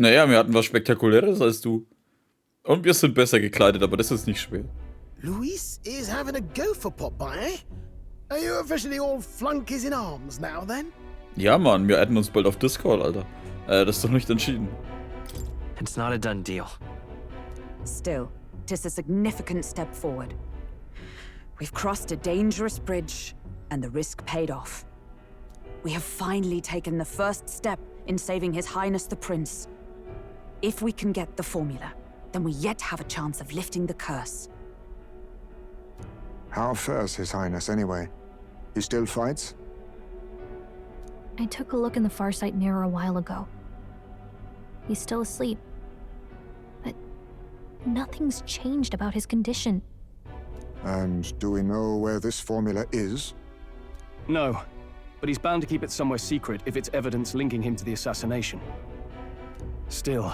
Naja, wir hatten was Spektakuläres als du. Und wir sind besser gekleidet, aber das ist nicht schwer. Luis is having a go for Popeye, eh? Are you officially all flunkies in arms now, then? Ja, Mann, wir adden uns bald auf Discord, Alter. Das ist doch nicht entschieden. It's not a done deal. Still, it is a significant step forward. We've crossed a dangerous bridge, and the risk paid off. We have finally taken the first step in saving His Highness the Prince. If we can get the formula, then we yet have a chance of lifting the curse. How fares His Highness, anyway? He still fights? I took a look in the Farsight mirror a while ago. He's still asleep. But nothing's changed about his condition. And do we know where this formula is? No, but he's bound to keep it somewhere secret if it's evidence linking him to the assassination. Still,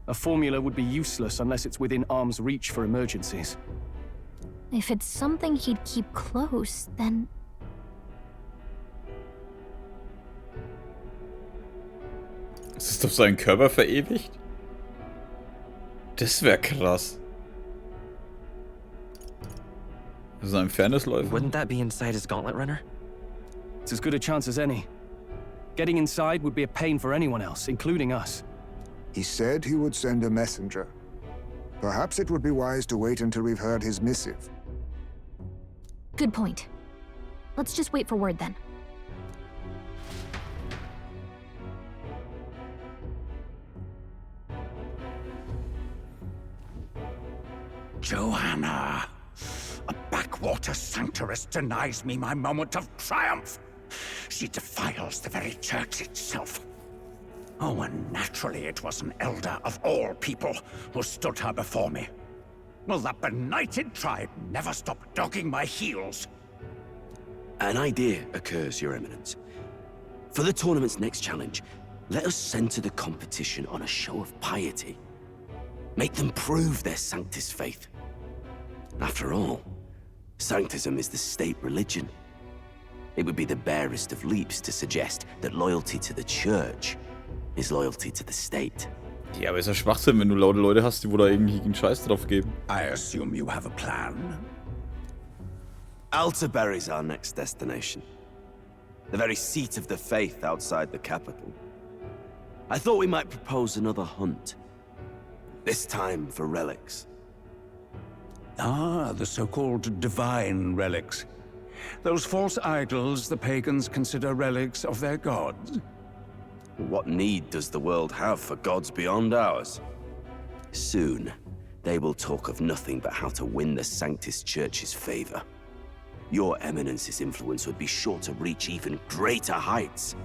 a formula would be useless unless it's within arm's reach for emergencies. If it's something he'd keep close, then... Ist es auf seinen Körper verewigt? Das wäre krass. So ein Fairnessläufer. Wouldn't that be inside his gauntlet runner? It's as good a chance as any. Getting inside would be a pain for anyone else, including us. He said he would send a messenger. Perhaps it would be wise to wait until we've heard his missive. Good point. Let's just wait for word then. Johanna! A backwater sanctoress denies me my moment of triumph! She defiles the very church itself. Oh, and naturally it was an elder of all people who stood her before me. Will that benighted tribe never stop dogging my heels? An idea occurs, Your Eminence. For the tournament's next challenge, let us center the competition on a show of piety. Make them prove their Sanctus faith. After all, Sanctism is the state religion. It would be the barest of leaps to suggest that loyalty to the church is loyalty to the state. Ja, aber ist ja Schwachsinn, wenn du laute Leute hast, die wohl da irgendwie einen Scheiß drauf geben. I assume you have a plan? Altaberry's our next destination. The very seat of the faith outside the capital. I thought we might propose another hunt. This time for relics. Ah, the so-called divine relics. Those false idols the pagans consider relics of their gods. What need does the world have for gods beyond ours? Soon, they will talk of nothing but how to win the Sanctus Church's favor. Your Eminence's influence would be sure to reach even greater heights.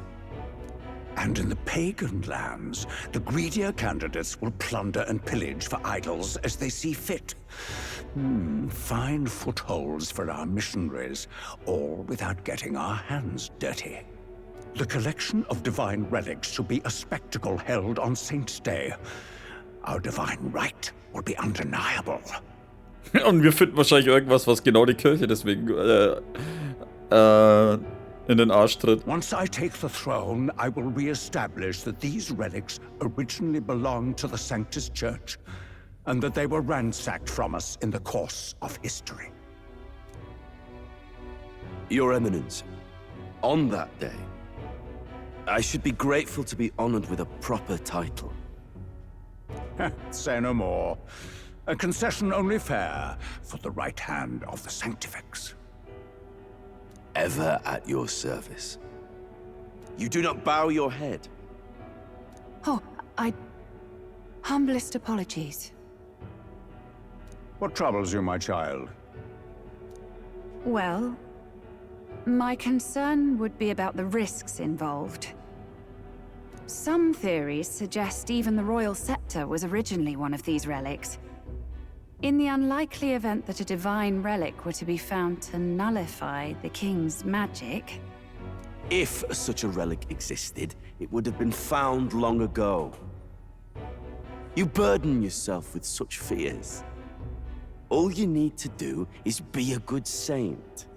And in the pagan lands, the greedier candidates will plunder and pillage for idols as they see fit. Fine footholds for our missionaries, all without getting our hands dirty. The collection of divine relics should be a spectacle held on Saint's Day. Our divine right will be undeniable. Und wir finden wahrscheinlich irgendwas, was genau die Kirche deswegen in den Arsch tritt. Once I take the throne, I will re-establish that these relics originally belonged to the Sanctus Church, and that they were ransacked from us in the course of history. Your Eminence, on that day, I should be grateful to be honored with a proper title. Say no more. A concession only fair for the right hand of the Sanctifex. Ever at your service. You do not bow your head. Oh, humblest apologies. What troubles you, my child? Well, my concern would be about the risks involved. Some theories suggest even the royal scepter was originally one of these relics. In the unlikely event that a divine relic were to be found to nullify the king's magic... If such a relic existed, it would have been found long ago. You burden yourself with such fears. All you need to do is be a good saint.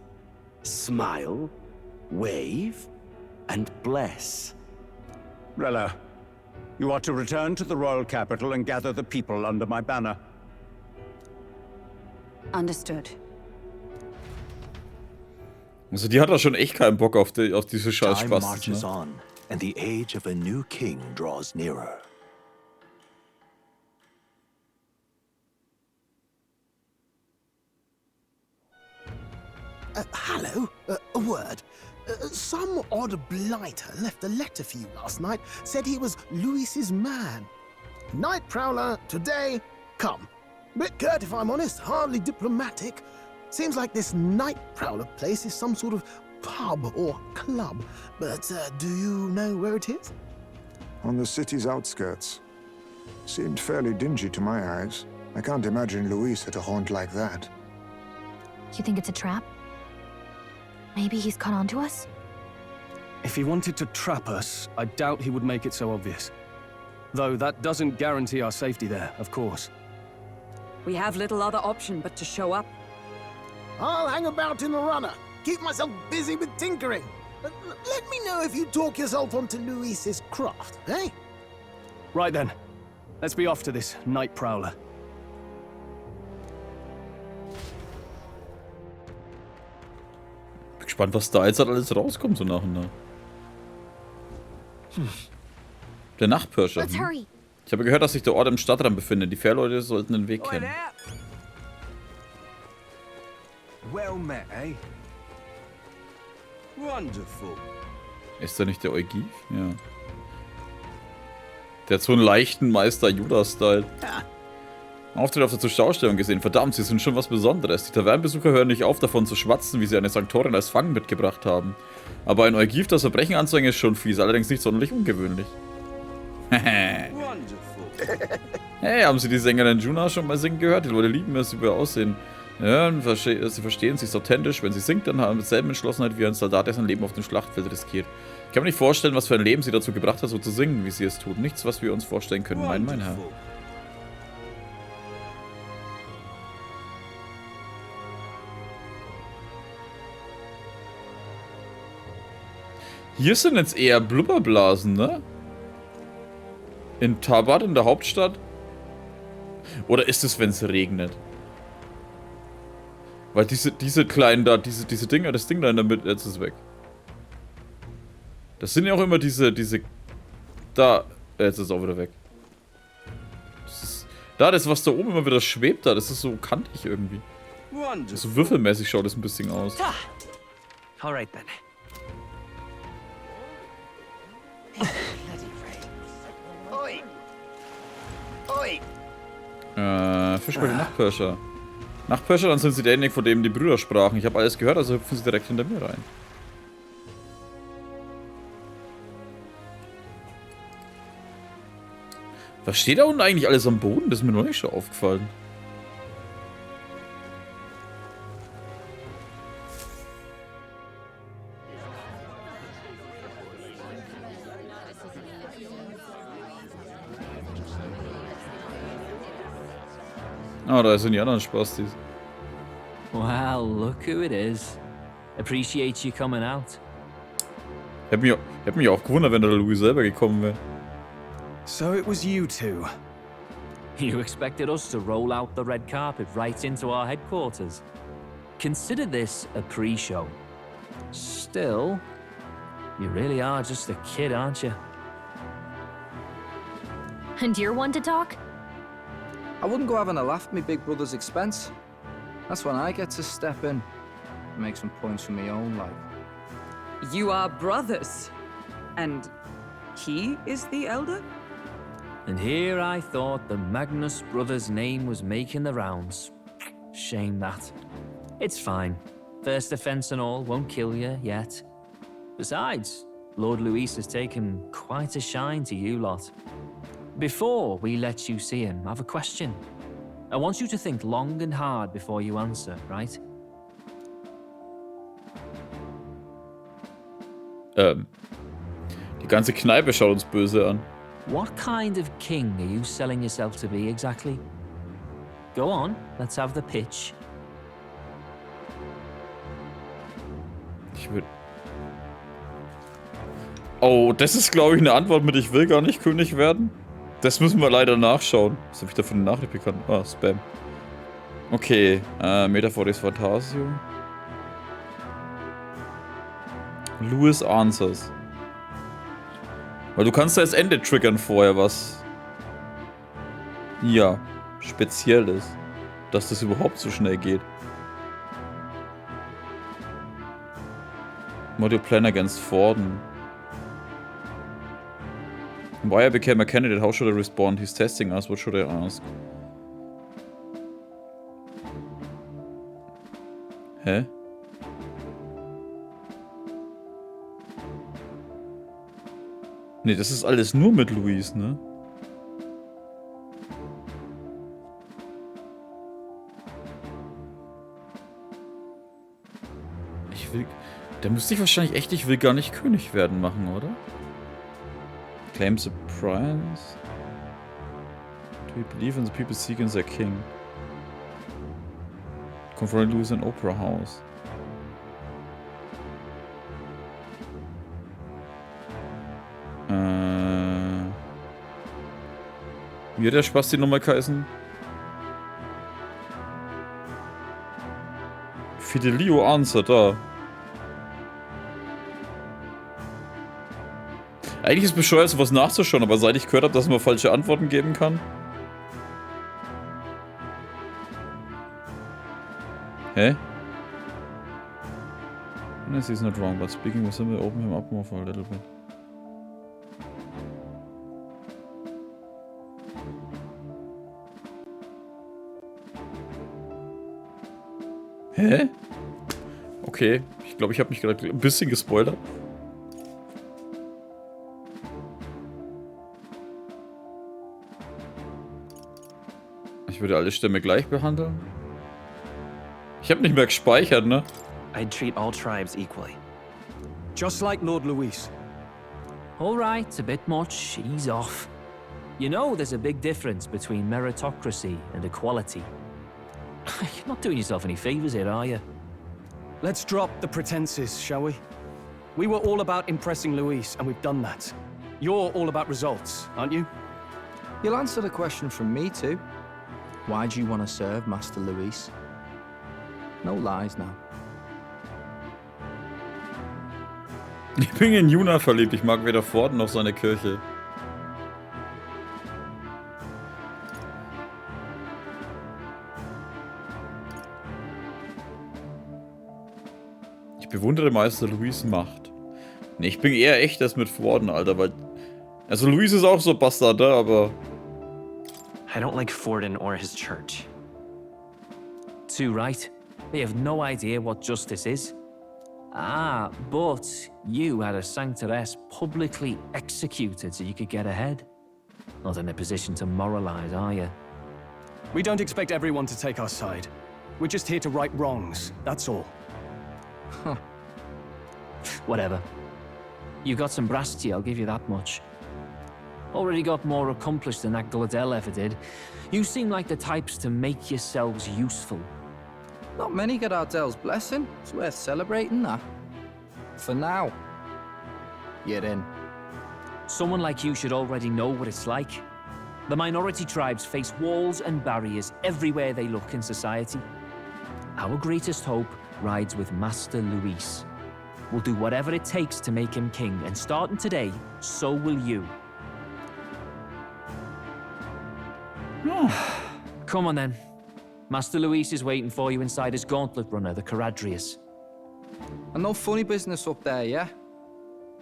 Smile, wave, and bless. Rella, You are to return to the royal capital and gather the people under my banner. Understood. Also die hat da schon echt keinen Bock auf diese scheiß Time Spaß. marches Ne? on, and the age of a new king draws nearer. Hello? A word. Some odd blighter left a letter for you last night. Said he was Louis's man. Night Prowler, today, come. Bit curt if I'm honest, hardly diplomatic. Seems like this Night Prowler place is some sort of pub or club. But do you know where it is? On the city's outskirts. Seemed fairly dingy to my eyes. I can't imagine Luis at a haunt like that. You think it's a trap? Maybe he's caught on to us? If he wanted to trap us, I doubt he would make it so obvious. Though that doesn't guarantee our safety there, of course. We have little other option but to show up. I'll hang about in the runner. Keep myself busy with tinkering. Let me know if you talk yourself onto Luis's craft, eh? Right then. Let's be off to this Night Prowler. Bin gespannt, was da jetzt halt alles rauskommt, so nach und nach. Der Nachtpirscher. Let's hurry. Ich habe gehört, dass sich der Ort im Stadtrand befindet. Die Fährleute sollten den Weg kennen. Well met, eh? Wonderful. Ist der nicht der Eugiv? Ja. Der hat so einen leichten Meister Judas-Style. Auftritt auf der Zuschauerstellung gesehen. Verdammt, sie sind schon was Besonderes. Die Tavernenbesucher hören nicht auf, davon zu schwatzen, wie sie eine Sanktorin als Fang mitgebracht haben. Aber ein Eugiv, das Verbrechen anzeigen, ist schon fies, allerdings nicht sonderlich ungewöhnlich. Hey, haben Sie die Sängerin Juna schon mal singen gehört? Die Leute lieben es, über Aussehen. Ja, sie verstehen, sie ist authentisch. Wenn sie singt, dann haben wir dieselbe Entschlossenheit wie ein Soldat, der sein Leben auf dem Schlachtfeld riskiert. Ich kann mir nicht vorstellen, was für ein Leben sie dazu gebracht hat, so zu singen, wie sie es tut. Nichts, was wir uns vorstellen können, mein Herr. Hier sind jetzt eher Blubberblasen, ne? In Tabat, in der Hauptstadt? Oder ist es, wenn es regnet? Weil diese kleinen da, diese Dinger, das Ding da in der Mitte, jetzt ist weg. Das sind ja auch immer diese, da, jetzt ist es auch wieder weg. Das ist, das, was da oben immer wieder schwebt da, das ist so kantig irgendwie. So würfelmäßig schaut das ein bisschen aus. Alright then. Fischbeute Nachtpirscher. Nachtpirscher, dann sind sie derjenige, von dem die Brüder sprachen. Ich habe alles gehört, also hüpfen sie direkt hinter mir rein. Was steht da unten eigentlich alles am Boden? Das ist mir noch nicht schon aufgefallen. Ah, da sind die anderen Spastis. Well, look who it is. Appreciate you coming out. Hätte mich auch gewundert, wenn da der Louis selber gekommen wäre. So it was you two. You expected us to roll out the red carpet right into our headquarters. Consider this a pre-show. Still, you really are just a kid, aren't you? And you're one to talk? I wouldn't go having a laugh at me big brother's expense. That's when I get to step in and make some points for my own life. You are brothers. And he is the elder? And here I thought the Magnus brothers' name was making the rounds. Shame that. It's fine. First offense and all won't kill you yet. Besides, Lord Luis has taken quite a shine to you lot. Before we let you see him, I have a question. I want you to think long and hard before you answer, right? Die ganze Kneipe schaut uns böse an. What kind of king are you selling yourself to be exactly? Go on, let's have the pitch. Ich würde... Oh, das ist, glaube ich, eine Antwort mit ich will gar nicht König werden. Das müssen wir leider nachschauen. Was habe ich da für eine Nachricht bekannt? Ah, Spam. Okay, Metaphor ist Fantasio. Louis Answers. Weil du kannst da das Ende triggern vorher, was... Ja, speziell ist. Dass das überhaupt so schnell geht. Model Plan against Forden. Why I became a candidate, how should I respond? He's testing us, what should I ask? Hä? Ne, das ist alles nur mit Luis, ne? Ich will... Da müsste ich wahrscheinlich echt ich will gar nicht König werden machen, oder? Claim the prize. Do you believe in the people seeking their king? Confront Louis in Opera House. Wie hat der Spaß die Nummer geheißen? Fidelio Answer, da. Eigentlich ist es bescheuert, sowas nachzuschauen, aber seit ich gehört habe, dass man falsche Antworten geben kann. Hä? This is not wrong, but speaking with him will open him up more for a little bit. Hä? Okay, ich glaube, ich habe mich gerade ein bisschen gespoilert. Ich würde alle Stämme gleich behandeln. Ich habe nicht mehr gespeichert, ne? I'd treat all tribes equally. Just like Lord Luis. All right, a bit much. Ease off. You know, there's a big difference between meritocracy and equality. You're not doing yourself any favors here, are you? Let's drop the pretenses, shall we? We were all about impressing Luis, and we've done that. You're all about results, aren't you? You'll answer the question from me too. Why do you want to serve Master Luis? No lies now. Ich bin in Juna verliebt. Ich mag weder Forden noch seine Kirche. Ich bewundere Meister Luis Macht. Ne, ich bin eher echt das mit Forden, Alter, weil... Also Luis ist auch so Bastard, aber... I don't like Forden or his church. Too right. They have no idea what justice is. Ah, but you had a sanctoress publicly executed so you could get ahead. Not in a position to moralize, are you? We don't expect everyone to take our side. We're just here to right wrongs, that's all. Huh. Whatever. You got some brass to you, I'll give you that much. Already got more accomplished than Agdal ever did. You seem like the types to make yourselves useful. Not many get Ardel's blessing. It's worth celebrating that. For now. You're in. Someone like you should already know what it's like. The minority tribes face walls and barriers everywhere they look in society. Our greatest hope rides with Master Luis. We'll do whatever it takes to make him king, and starting today, so will you. Come on then. Master Luis is waiting for you inside his gauntlet runner, the Charadrius. And no funny business up there, yeah?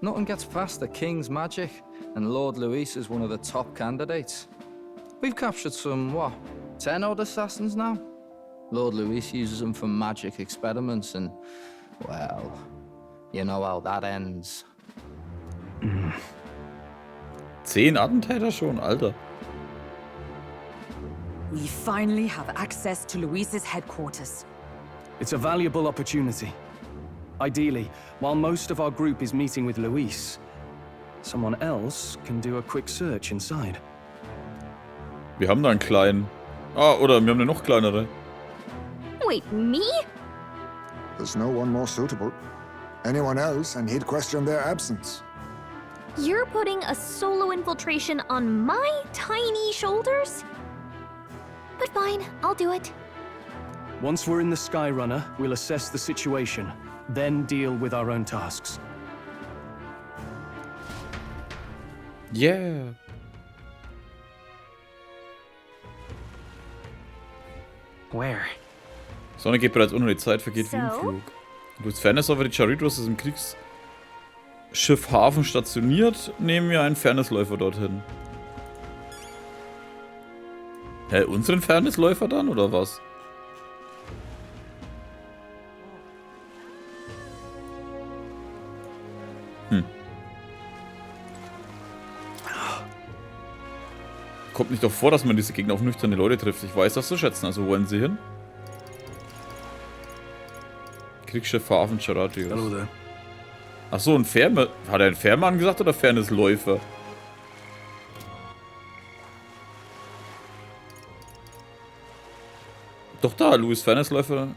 Nothing gets past the king's magic, and Lord Luis is one of the top candidates. We've captured some, what, 10 odd assassins now? Lord Luis uses them for magic experiments, and, well, you know how that ends. 10 Attentäter schon, Alter. We finally have access to Luis's headquarters. It's a valuable opportunity. Ideally, while most of our group is meeting with Luis, someone else can do a quick search inside. Wir haben da einen kleinen. Ah, oder wir haben eine noch kleinere. Wait, me? There's no one more suitable. Anyone else, and he'd question their absence. You're putting a solo infiltration on my tiny shoulders? But fine, I'll do it. Once we're in the Skyrunner, we'll assess the situation, then deal with our own tasks. Yeah. Where? Sonne geht bereits unter, die Zeit vergeht wie im So? Flug. Durchs Fernesläufer, die Charadrius ist im Kriegsschiff Hafen stationiert, nehmen wir einen Fernesläufer dorthin. Hä, unseren Fernesläufer dann, oder was? Kommt nicht doch vor, dass man diese Gegner auf nüchterne Leute trifft. Ich weiß das zu schätzen. Also wollen sie hin? Kriegsschiff Hafen Charadrius. Hallo there. Achso, ein Fährmann. Hat er ein Fährmann gesagt oder Fairnessläufer? Doch da, Louis Fairnessläufer. Nein,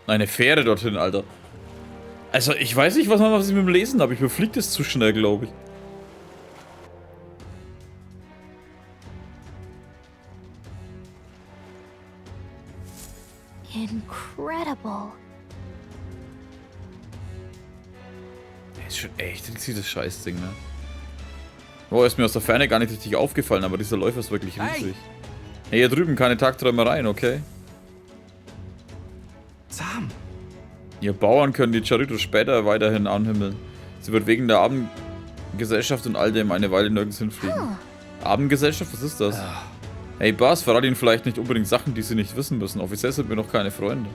eine Fähre dorthin, Alter. Also, ich weiß nicht, was ich mit dem Lesen habe. Ich befliege das zu schnell, glaube ich. Incredible. Ist schon echt riesig, das Scheißding, ne? Oh, ist mir aus der Ferne gar nicht richtig aufgefallen, aber dieser Läufer ist wirklich riesig. Hey, hier drüben, keine Tagträumereien, okay? Sam! Ihr Bauern können die Charadrius später weiterhin anhimmeln. Sie wird wegen der Abendgesellschaft und all dem eine Weile nirgends hinfliegen. Abendgesellschaft? Was ist das? Hey Bas, verrat ihnen vielleicht nicht unbedingt Sachen, die sie nicht wissen müssen. Offiziell sind wir noch keine Freunde.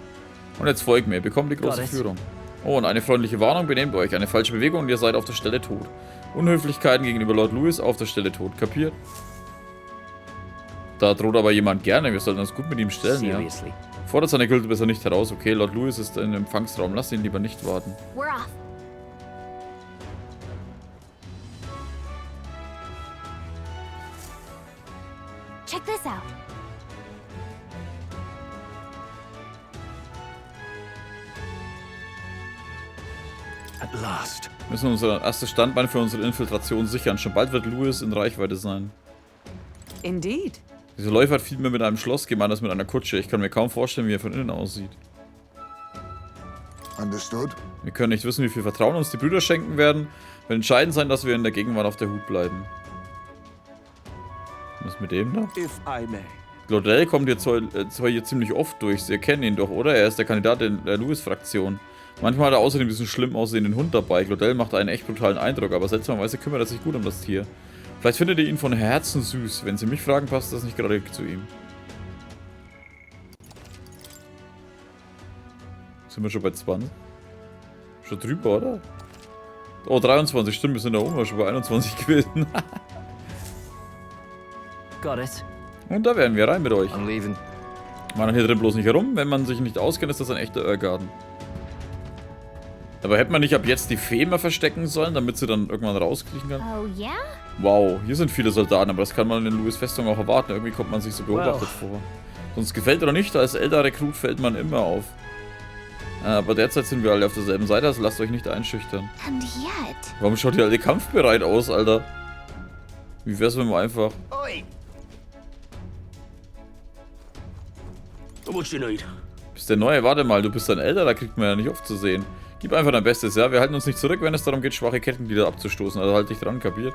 Und jetzt folgt mir, bekommt die große Führung. Oh, und eine freundliche Warnung, benehmt euch. Eine falsche Bewegung und ihr seid auf der Stelle tot. Unhöflichkeiten gegenüber Lord Louis auf der Stelle tot. Kapiert? Da droht aber jemand gerne. Wir sollten uns gut mit ihm stellen, ja. Fordert seine Gülte besser nicht heraus. Okay, Lord Louis ist im Empfangsraum. Lasst ihn lieber nicht warten. We're off. Check this out. At last. Wir müssen unser erstes Standbein für unsere Infiltration sichern. Schon bald wird Louis in Reichweite sein. Indeed. Dieser Läufer hat viel mehr mit einem Schloss gemeint als mit einer Kutsche. Ich kann mir kaum vorstellen, wie er von innen aussieht. Understood? Wir können nicht wissen, wie viel Vertrauen uns die Brüder schenken werden. Wird entscheidend sein, dass wir in der Gegenwart auf der Hut bleiben. Was ist mit dem da? If I may. Glodell kommt jetzt hier ziemlich oft durch. Sie erkennen ihn doch, oder? Er ist der Kandidat der Louis-Fraktion. Manchmal hat er außerdem diesen schlimm aussehenden Hund dabei. Glodell macht einen echt brutalen Eindruck, aber seltsamerweise kümmert er sich gut um das Tier. Vielleicht findet ihr ihn von Herzen süß. Wenn Sie mich fragen, passt das nicht gerade zu ihm. Sind wir schon bei 20? Schon drüber, oder? Oh, 23, stimmt, wir sind da oben, wir schon bei 21 gewesen. Got it. Und da wären wir rein mit euch. I'm leaving. Man hier drin bloß nicht herum. Wenn man sich nicht auskennt, ist das ein echter Irrgarten. Aber hätte man nicht ab jetzt die Fee mal verstecken sollen, damit sie dann irgendwann rauskriechen kann? Oh, yeah? Wow, hier sind viele Soldaten, aber das kann man in Louis Festung auch erwarten. Irgendwie kommt man sich so beobachtet vor. Sonst gefällt oder nicht, als älterer Rekrut fällt man immer auf. Aber derzeit sind wir alle auf derselben Seite, also lasst euch nicht einschüchtern. And yet... Warum schaut ihr alle kampfbereit aus, Alter? Wie wär's, wenn wir einfach... Oi! What you need? Bist der Neue? Warte mal, du bist ein Älterer, kriegt man ja nicht oft zu sehen. Gib einfach dein Bestes, ja? Wir halten uns nicht zurück, wenn es darum geht, schwache Kettenglieder abzustoßen. Also halt dich dran, kapiert?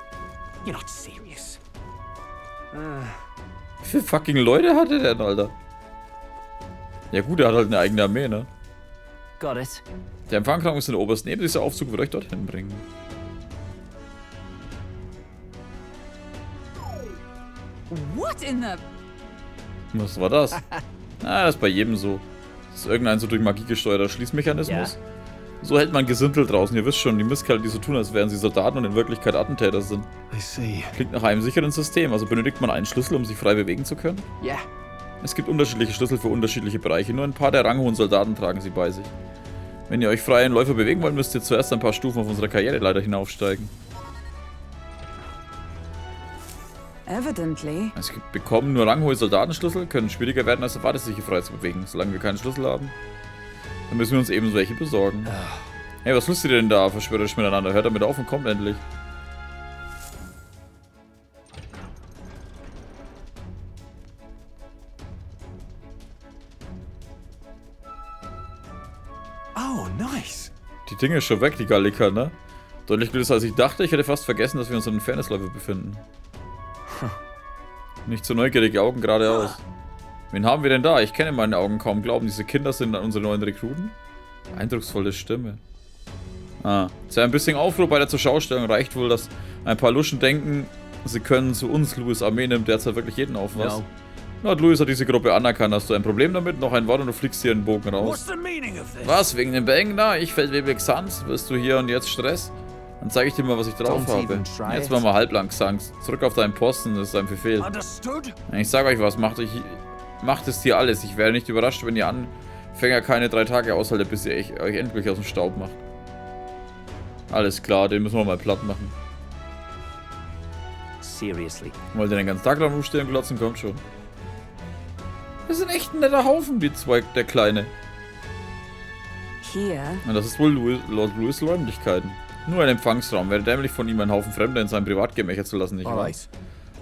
You're not serious. Wie viele fucking Leute hat er denn, Alter? Ja gut, er hat halt eine eigene Armee, ne? Got it. Der Empfangsraum ist in der obersten Ebene. Dieser Aufzug wird euch dorthin bringen. What in the... Was war das? Ah, das ist bei jedem so. Das ist irgendein so durch Magie gesteuerter Schließmechanismus. So hält man Gesindel draußen. Ihr wisst schon, die Mistkerle, die so tun, als wären sie Soldaten und in Wirklichkeit Attentäter sind. I see. Klingt nach einem sicheren System. Also benötigt man einen Schlüssel, um sich frei bewegen zu können? Yeah. Es gibt unterschiedliche Schlüssel für unterschiedliche Bereiche. Nur ein paar der ranghohen Soldaten tragen sie bei sich. Wenn ihr euch frei in Läufer bewegen wollt, müsst ihr zuerst ein paar Stufen auf unserer Karriereleiter hinaufsteigen. Evidently. Es bekommen nur ranghohe Soldatenschlüssel, können schwieriger werden, als erwartet, sich hier frei zu bewegen. Solange wir keinen Schlüssel haben, dann müssen wir uns ebenso welche besorgen. Hey, was lustet ihr denn da, verschwörerisch miteinander? Hört damit auf und kommt endlich. nice. Die Dinge ist schon weg, die Gallica, ne? Deutlich größer als ich dachte. Ich hätte fast vergessen, dass wir uns in einem Fairness-Level befinden. Nicht so neugierige Augen geradeaus. Wen haben wir denn da? Ich kenne meine Augen kaum. Glauben, diese Kinder sind unsere neuen Rekruten? Eindrucksvolle Stimme. Ah, zu ein bisschen Aufruhr bei der Zurschaustellung reicht wohl, dass ein paar Luschen denken, sie können zu uns, Louis Armee nimmt derzeit wirklich jeden auf, was? No. Na, Louis hat diese Gruppe anerkannt. Hast du ein Problem damit? Noch ein Wort und du fliegst hier den Bogen raus. Was? Wegen dem Bang? Na, ich Feldwebel Xanz? Willst du hier und jetzt Stress? Dann zeige ich dir mal, was ich drauf habe. Jetzt mal halblang Xanz. Zurück auf deinen Posten, das ist ein Befehl. Ich sage euch was, macht es hier alles. Ich wäre nicht überrascht, wenn ihr Anfänger keine 3 Tage aushaltet, bis ihr euch endlich aus dem Staub macht. Alles klar, den müssen wir mal platt machen. Seriously. Wollt ihr den ganzen Tag lang rumstehen und glotzen? Kommt schon. Wir sind echt ein netter Haufen, die zwei, der Kleine. Hier. Und das ist wohl Lord Louis' Räumlichkeiten. Nur ein Empfangsraum. Wäre dämlich von ihm, einen Haufen Fremder in seinem Privatgemächer zu lassen, nicht wahr?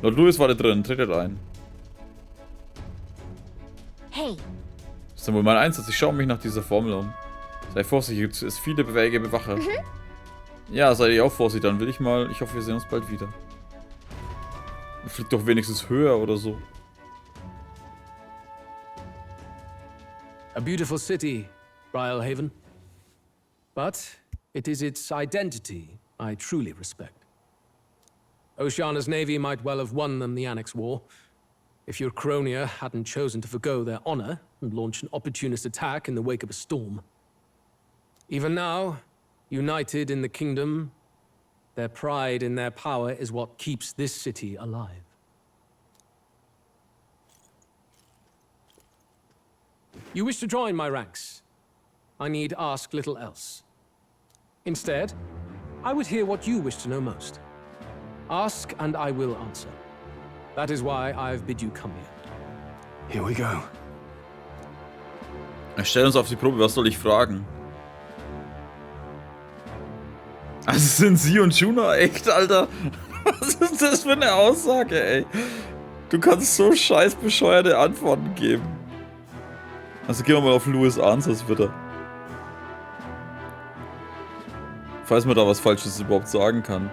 Lord Louis war da drin. Tretet ein. Hey. Das ist dann wohl mein Einsatz. Ich schaue mich nach dieser Formel um. Sei vorsichtig, es ist viele bewährte Bewacher. Ja, seid ihr auch vorsichtig, dann will ich mal. Ich hoffe, wir sehen uns bald wieder. Fliegt doch wenigstens höher oder so. A beautiful city, Briarhaven. But it is its identity I truly respect. Oceana's navy might well have won them the Annex War, if your Cronia hadn't chosen to forgo their honor and launch an opportunist attack in the wake of a storm. Even now, united in the kingdom, their pride in their power is what keeps this city alive. You wish to join my ranks. I need ask little else. Instead, I would hear what you wish to know most. Ask and I will answer. That is why I've bid you come here. Here we go. Stell uns auf die Probe, was soll ich fragen? Also sind sie und Juna echt, Alter? Was ist das für eine Aussage, ey? Du kannst so scheiß bescheuerte Antworten geben. Also gehen wir mal auf Louis Answers wieder. Falls man da was Falsches überhaupt sagen kann.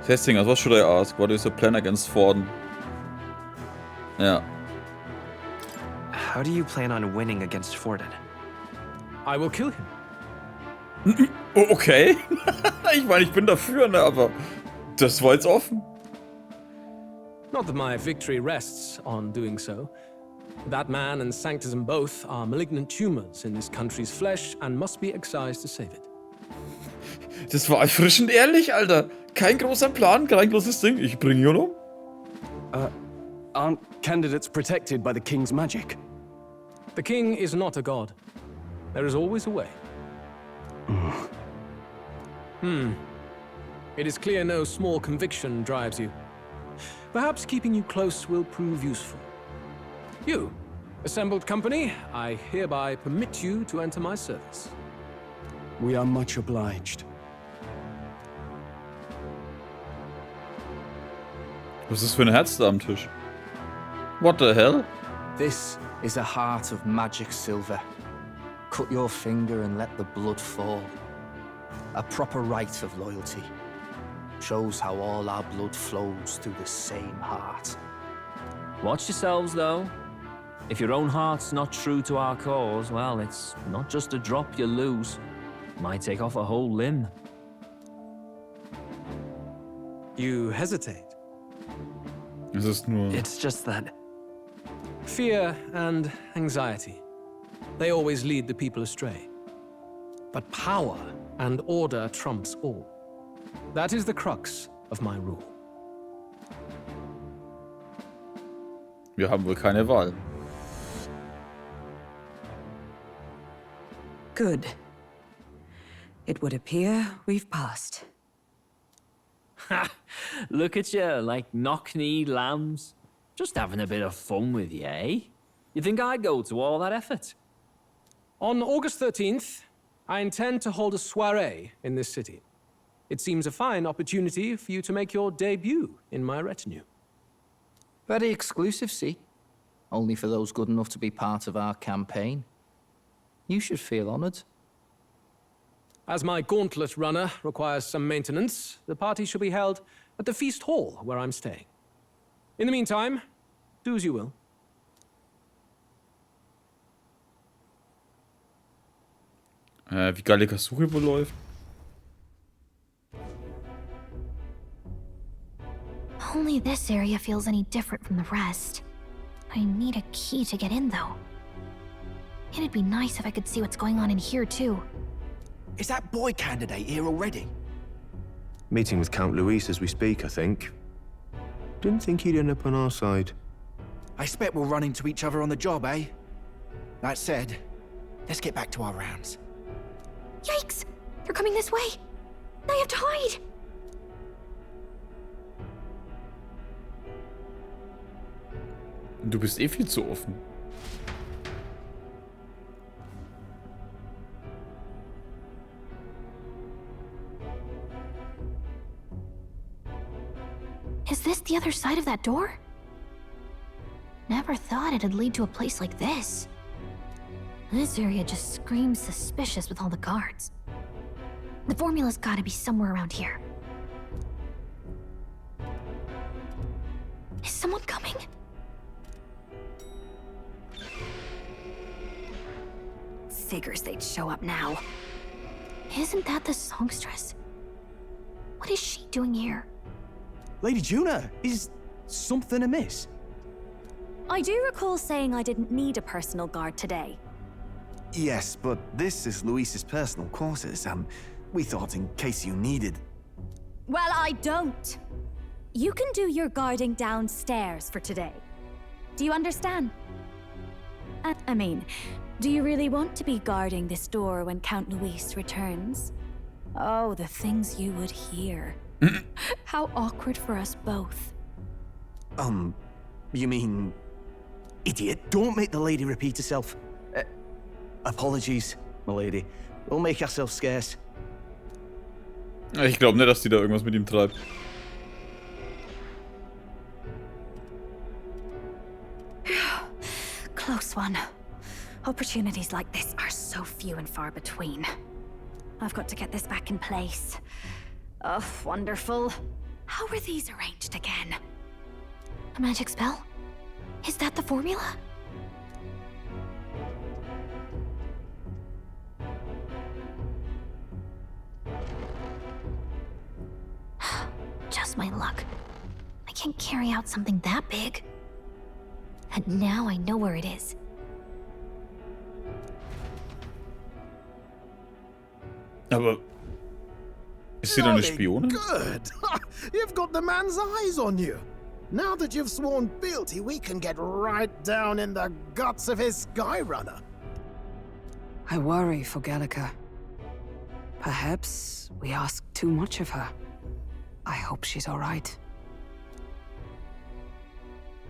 Testing, also what should I ask? What is your plan against Forden? Ja. How do you plan on winning against Forden? I will kill him. Oh, okay. Ich meine, ich bin dafür, ne, aber das war jetzt offen. Not that my victory rests on doing so. That man and Sanctism both are malignant tumors in this country's flesh and must be excised to save it. Das war erfrischend ehrlich, Alter. Kein großer Plan, kein großes Ding. Ich bringe ihn um. Aren't candidates protected by the king's magic? The king is not a god. There is always a way. It is clear no small conviction drives you. Perhaps keeping you close will prove useful. You, assembled company, I hereby permit you to enter my service. We are much obliged. Was ist das für ein Herz da am Tisch? What the hell? This is a heart of magic silver. Cut your finger and let the blood fall. A proper rite of loyalty. Shows how all our blood flows through the same heart. Watch yourselves, though. If your own heart's not true to our cause, well, it's not just a drop you lose. Might take off a whole limb. You hesitate. Es ist nur... It's just that... Fear and anxiety. They always lead the people astray. But power and order trumps all. That is the crux of my rule. Wir haben wohl keine Wahl. Good. It would appear we've passed. Ha! Look at you, like knock-kneed lambs. Just having a bit of fun with you, eh? You think I'd go to all that effort? On August 13th, I intend to hold a soiree in this city. It seems a fine opportunity for you to make your debut in my retinue. Very exclusive, see? Only for those good enough to be part of our campaign. You should feel honored. As my gauntlet runner requires some maintenance, the party shall be held at the feast hall where I'm staying. In the meantime, do as you will. Wie Gallicas Suche wohl läuft. Only this area feels any different from the rest. I need a key to get in, though. It'd be nice if I could see what's going on in here, too. Is that boy candidate here already? Meeting with Count Luis as we speak, I think. Didn't think he'd end up on our side. I expect we'll run into each other on the job, eh? That said, let's get back to our rounds. Yikes! They're coming this way! I have to hide! Du bist eh viel zu offen. Is this the other side of that door? Never thought it'd lead to a place like this. This area just screams suspicious with all the guards. The formula's gotta be somewhere around here. Is someone coming? Figures they'd show up now. Isn't that the songstress? What is she doing here? Lady Juna, is something amiss? I do recall saying I didn't need a personal guard today. Yes, but this is Luis's personal quarters, and we thought in case you needed... Well, I don't. You can do your guarding downstairs for today. Do you understand? I mean, do you really want to be guarding this door when Count Luis returns? Oh, the things you would hear. How awkward for us both. You mean... Idiot, don't make the lady repeat herself. Apologies, my lady. We'll make ourselves scarce. Ich glaube nicht, dass die da irgendwas mit ihm treibt. Close one. Opportunities like this are so few and far between. I've got to get this back in place. Oh, wonderful. How were these arranged again? A magic spell? Is that the formula? Just my luck. I can't carry out something that big. And now I know where it is. Aber ist sie doch eine Spionin? Good. You've got the man's eyes on you. Now that you've sworn fealty, we can get right down in the guts of his Skyrunner. I worry for Gallica. Perhaps we ask too much of her. I hope she's all right.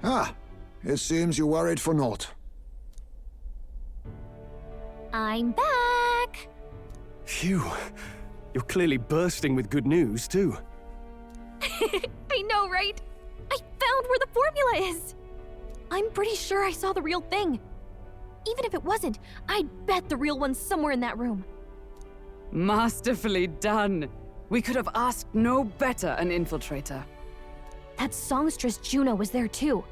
Ah, it seems you worried for naught. I'm back! Phew. You're clearly bursting with good news, too. I know, right? I found where the formula is! I'm pretty sure I saw the real thing. Even if it wasn't, I'd bet the real one's somewhere in that room. Masterfully done. We could have asked no better an infiltrator. That songstress Juno was there too.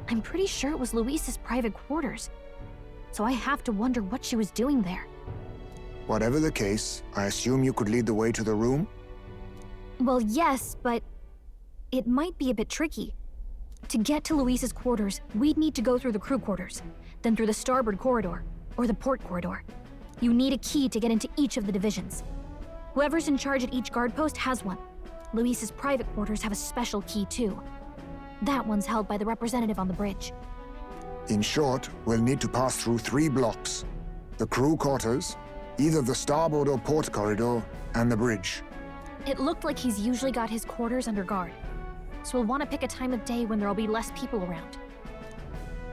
I'm pretty sure it was Luis's private quarters. So I have to wonder what she was doing there. Whatever the case, I assume you could lead the way to the room? Well, yes, but it might be a bit tricky. To get to Luis's quarters, we'd need to go through the crew quarters, then through the starboard corridor, or the port corridor. You need a key to get into each of the divisions. Whoever's in charge at each guard post has one. Luis's private quarters have a special key too. That one's held by the representative on the bridge. In short, we'll need to pass through 3 blocks. The crew quarters, either the starboard or port corridor, and the bridge. It looked like he's usually got his quarters under guard. So we'll want to pick a time of day when there'll be less people around.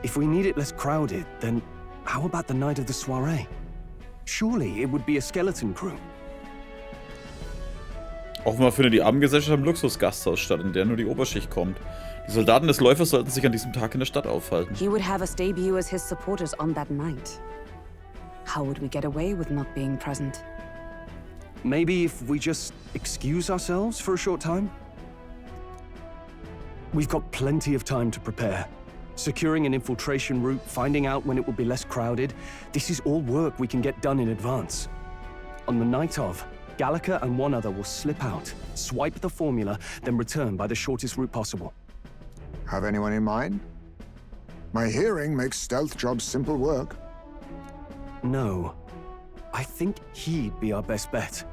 If we need it less crowded, then how about the night of the soiree? Surely it would be a skeleton crew. Offenbar findet die Abendgesellschaft im Luxusgasthaus statt, in der nur die Oberschicht kommt. Die Soldaten des Läufers sollten sich an diesem Tag in der Stadt aufhalten. He would have us debut as his supporters on that night. How would we get away with not being present? Maybe if we just excuse ourselves for a short time? We've got plenty of time to prepare. Securing an infiltration route, finding out when it will be less crowded, this is all work we can get done in advance. On the night of, Gallica and one other will slip out, swipe the formula, then return by the shortest route possible. Have anyone in mind? My hearing makes stealth jobs simple work. No. I think he'd be our best bet.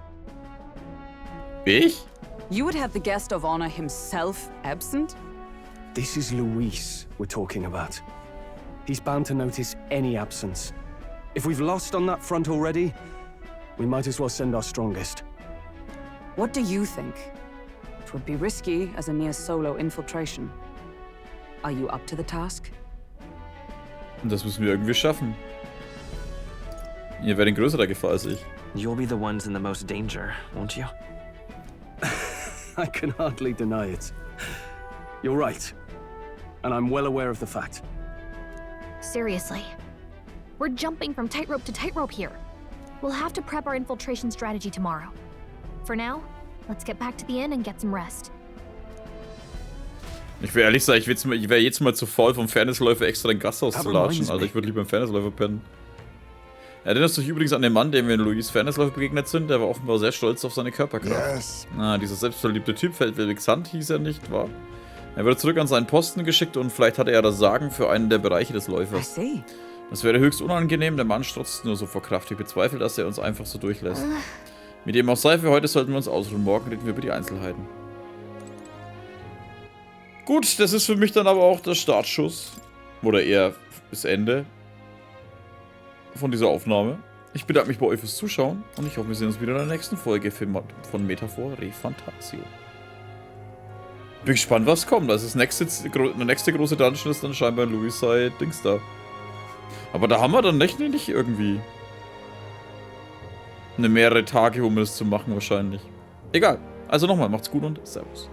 Ich? You would have the guest of honor himself absent? This is Luis we're talking about. He's bound to notice any absence. If we've lost on that front already, we might as well send our strongest. What do you think? It would be risky as a near-solo infiltration. Are you up to the task? Das müssen wir irgendwie schaffen. Ihr werdet in größerer Gefahr als ich. You'll be the ones in the most danger, won't you? I can hardly deny it. You're right. And I'm well aware of the fact. Seriously. We're jumping from tightrope to tightrope here. We'll have to prep our infiltration strategy tomorrow. For now, let's get back to the inn and get some rest. Ich will ehrlich sagen, ich wäre jetzt mal zu faul, vom Fairnessläufer extra in Gasthaus zu latschen. Also ich würde lieber im Fairnessläufer pennen. Erinnerst du dich übrigens an den Mann, dem wir in Louis Fairnessläufer begegnet sind? Der war offenbar sehr stolz auf seine Körperkraft. Yes. Dieser selbstverliebte Typ, Feldwebig Sand hieß er nicht, wahr? Er wurde zurück an seinen Posten geschickt und vielleicht hatte er das Sagen für einen der Bereiche des Läufers. Das wäre höchst unangenehm, der Mann strotzt nur so vor Kraft. Ich bezweifle, dass er uns einfach so durchlässt. Mit dem auch sei, für heute sollten wir uns ausruhen. Morgen reden wir über die Einzelheiten. Gut, das ist für mich dann aber auch der Startschuss. Oder eher das Ende von dieser Aufnahme. Ich bedanke mich bei euch fürs Zuschauen und ich hoffe, wir sehen uns wieder in der nächsten Folge von Metaphor ReFantazio. Bin gespannt, was kommt. Also der nächste große Dungeon ist dann scheinbar Louis sei Dings da. Aber da haben wir dann nicht irgendwie mehrere Tage, um es zu machen wahrscheinlich. Egal. Also nochmal, macht's gut und Servus.